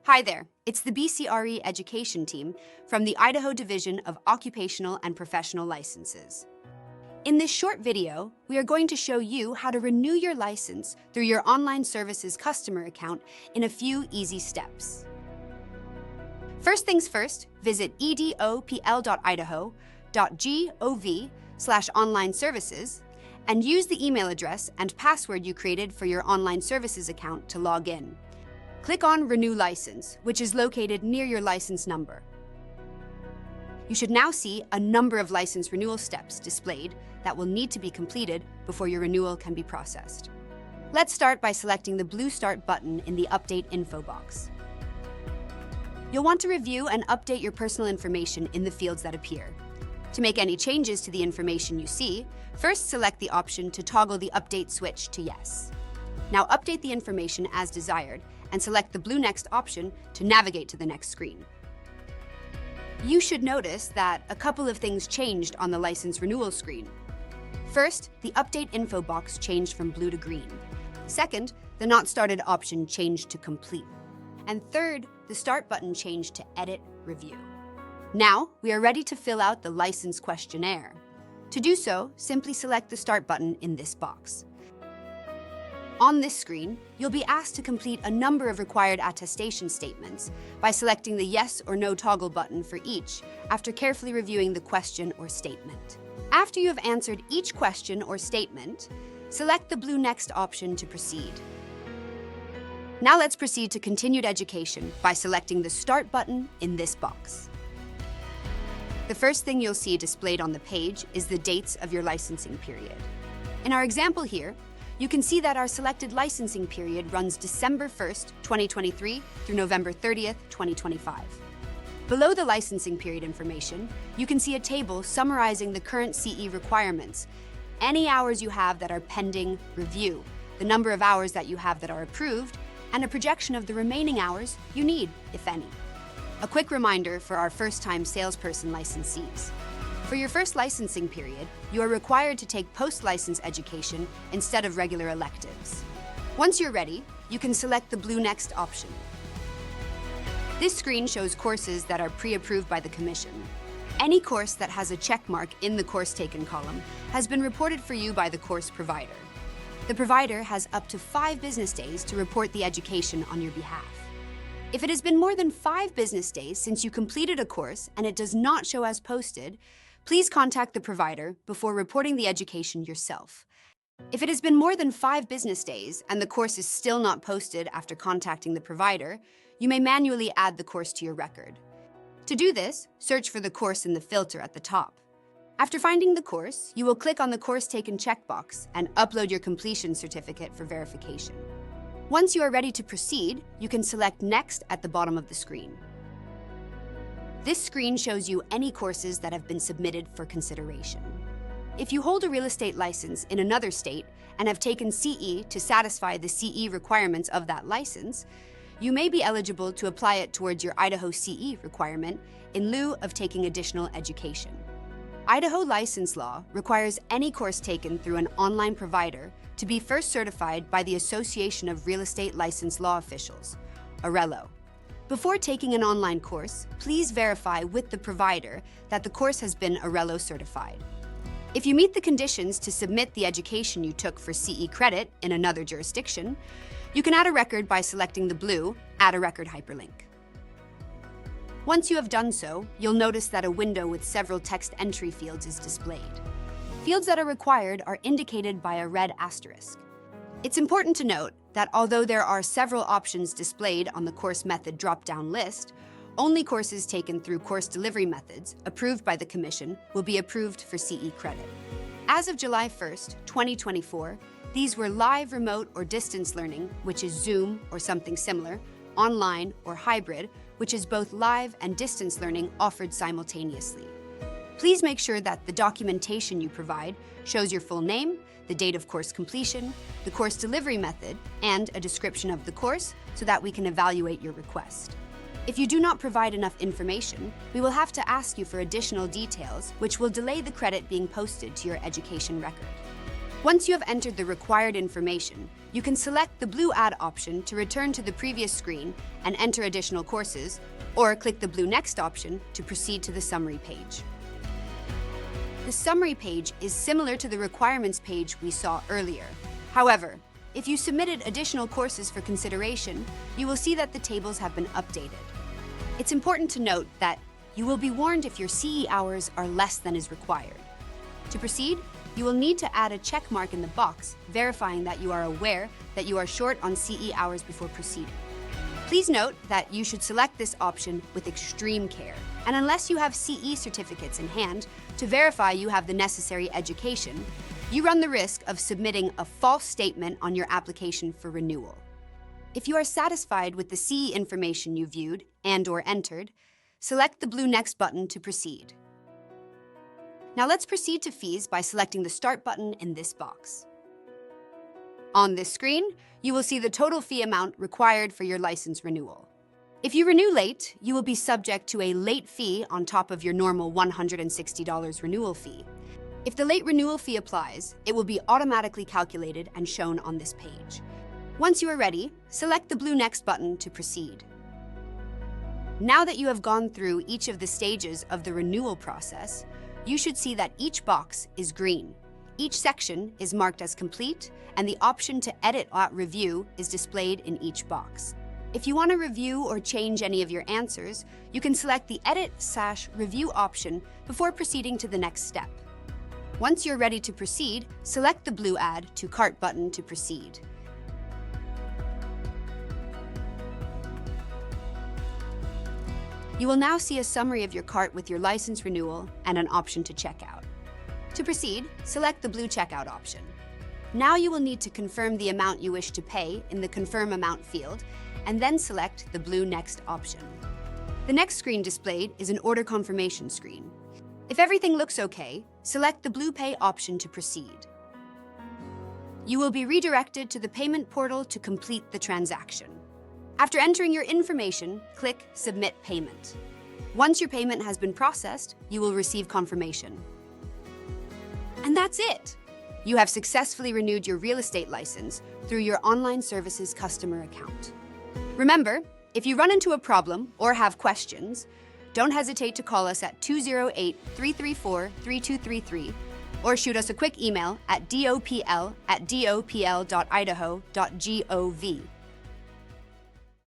Hi there, it's the BCRE Education team from the Idaho Division of Occupational and Professional Licenses. In this short video, we are going to show you how to renew your license through your online services customer account in a few easy steps. First things first, visit edopl.idaho.gov/online services and use the email address and password you created for your online services account to log in. Click on Renew License, which is located near your license number. You should now see a number of license renewal steps displayed that will need to be completed before your renewal can be processed. Let's start by selecting the blue Start button in the Update info box. You'll want to review and update your personal information in the fields that appear. To make any changes to the information you see, first select the option to toggle the Update switch to Yes. Now update the information as desired and select the blue Next option to navigate to the next screen. You should notice that a couple of things changed on the license renewal screen. First, the Update info box changed from blue to green. Second, the Not Started option changed to Complete. And third, the Start button changed to Edit Review. Now, we are ready to fill out the license questionnaire. To do so, simply select the Start button in this box. On this screen, you'll be asked to complete a number of required attestation statements by selecting the Yes or No toggle button for each after carefully reviewing the question or statement. After you have answered each question or statement, select the blue Next option to proceed. Now let's proceed to continued education by selecting the Start button in this box. The first thing you'll see displayed on the page is the dates of your licensing period. In our example here, you can see that our selected licensing period runs December 1st, 2023 through November 30th, 2025. Below the licensing period information, you can see a table summarizing the current CE requirements, any hours you have that are pending review, the number of hours that you have that are approved, and a projection of the remaining hours you need, if any. A quick reminder for our first-time salesperson licensees. For your first licensing period, you are required to take post-license education instead of regular electives. Once you're ready, you can select the blue Next option. This screen shows courses that are pre-approved by the Commission. Any course that has a check mark in the Course Taken column has been reported for you by the course provider. The provider has up to 5 business days to report the education on your behalf. If it has been more than 5 business days since you completed a course and it does not show as posted, please contact the provider before reporting the education yourself. If it has been more than 5 business days and the course is still not posted after contacting the provider, you may manually add the course to your record. To do this, search for the course in the filter at the top. After finding the course, you will click on the Course Taken checkbox and upload your completion certificate for verification. Once you are ready to proceed, you can select Next at the bottom of the screen. This screen shows you any courses that have been submitted for consideration. If you hold a real estate license in another state and have taken CE to satisfy the CE requirements of that license, you may be eligible to apply it towards your Idaho CE requirement in lieu of taking additional education. Idaho license law requires any course taken through an online provider to be first certified by the Association of Real Estate Licensed Law Officials, ARELO. Before taking an online course, please verify with the provider that the course has been ARELO certified. If you meet the conditions to submit the education you took for CE credit in another jurisdiction, you can add a record by selecting the blue Add a Record hyperlink. Once you have done so, you'll notice that a window with several text entry fields is displayed. Fields that are required are indicated by a red asterisk. It's important to note that although there are several options displayed on the course method drop-down list, only courses taken through course delivery methods approved by the Commission will be approved for CE credit. As of July 1st, 2024, these were live, remote, or distance learning, which is Zoom or something similar, online, or hybrid, which is both live and distance learning offered simultaneously. Please make sure that the documentation you provide shows your full name, the date of course completion, the course delivery method, and a description of the course so that we can evaluate your request. If you do not provide enough information, we will have to ask you for additional details, which will delay the credit being posted to your education record. Once you have entered the required information, you can select the blue Add option to return to the previous screen and enter additional courses, or click the blue Next option to proceed to the summary page. The summary page is similar to the requirements page we saw earlier. However, if you submitted additional courses for consideration, you will see that the tables have been updated. It's important to note that you will be warned if your CE hours are less than is required. To proceed, you will need to add a check mark in the box verifying that you are aware that you are short on CE hours before proceeding. Please note that you should select this option with extreme care, and unless you have CE certificates in hand to verify you have the necessary education, you run the risk of submitting a false statement on your application for renewal. If you are satisfied with the CE information you viewed and/or entered, select the blue Next button to proceed. Now let's proceed to fees by selecting the Start button in this box. On this screen, you will see the total fee amount required for your license renewal. If you renew late, you will be subject to a late fee on top of your normal $160 renewal fee. If the late renewal fee applies, it will be automatically calculated and shown on this page. Once you are ready, select the blue Next button to proceed. Now that you have gone through each of the stages of the renewal process, you should see that each box is green. Each section is marked as complete, and the option to edit or review is displayed in each box. If you want to review or change any of your answers, you can select the Edit/Review option before proceeding to the next step. Once you're ready to proceed, select the blue Add to Cart button to proceed. You will now see a summary of your cart with your license renewal and an option to check out. To proceed, select the blue Checkout option. Now you will need to confirm the amount you wish to pay in the Confirm Amount field, and then select the blue Next option. The next screen displayed is an order confirmation screen. If everything looks okay, select the blue Pay option to proceed. You will be redirected to the payment portal to complete the transaction. After entering your information, click Submit Payment. Once your payment has been processed, you will receive confirmation. And that's it! You have successfully renewed your real estate license through your online services customer account. Remember, if you run into a problem or have questions, don't hesitate to call us at 208-334-3233 or shoot us a quick email at dopl@dopl.idaho.gov.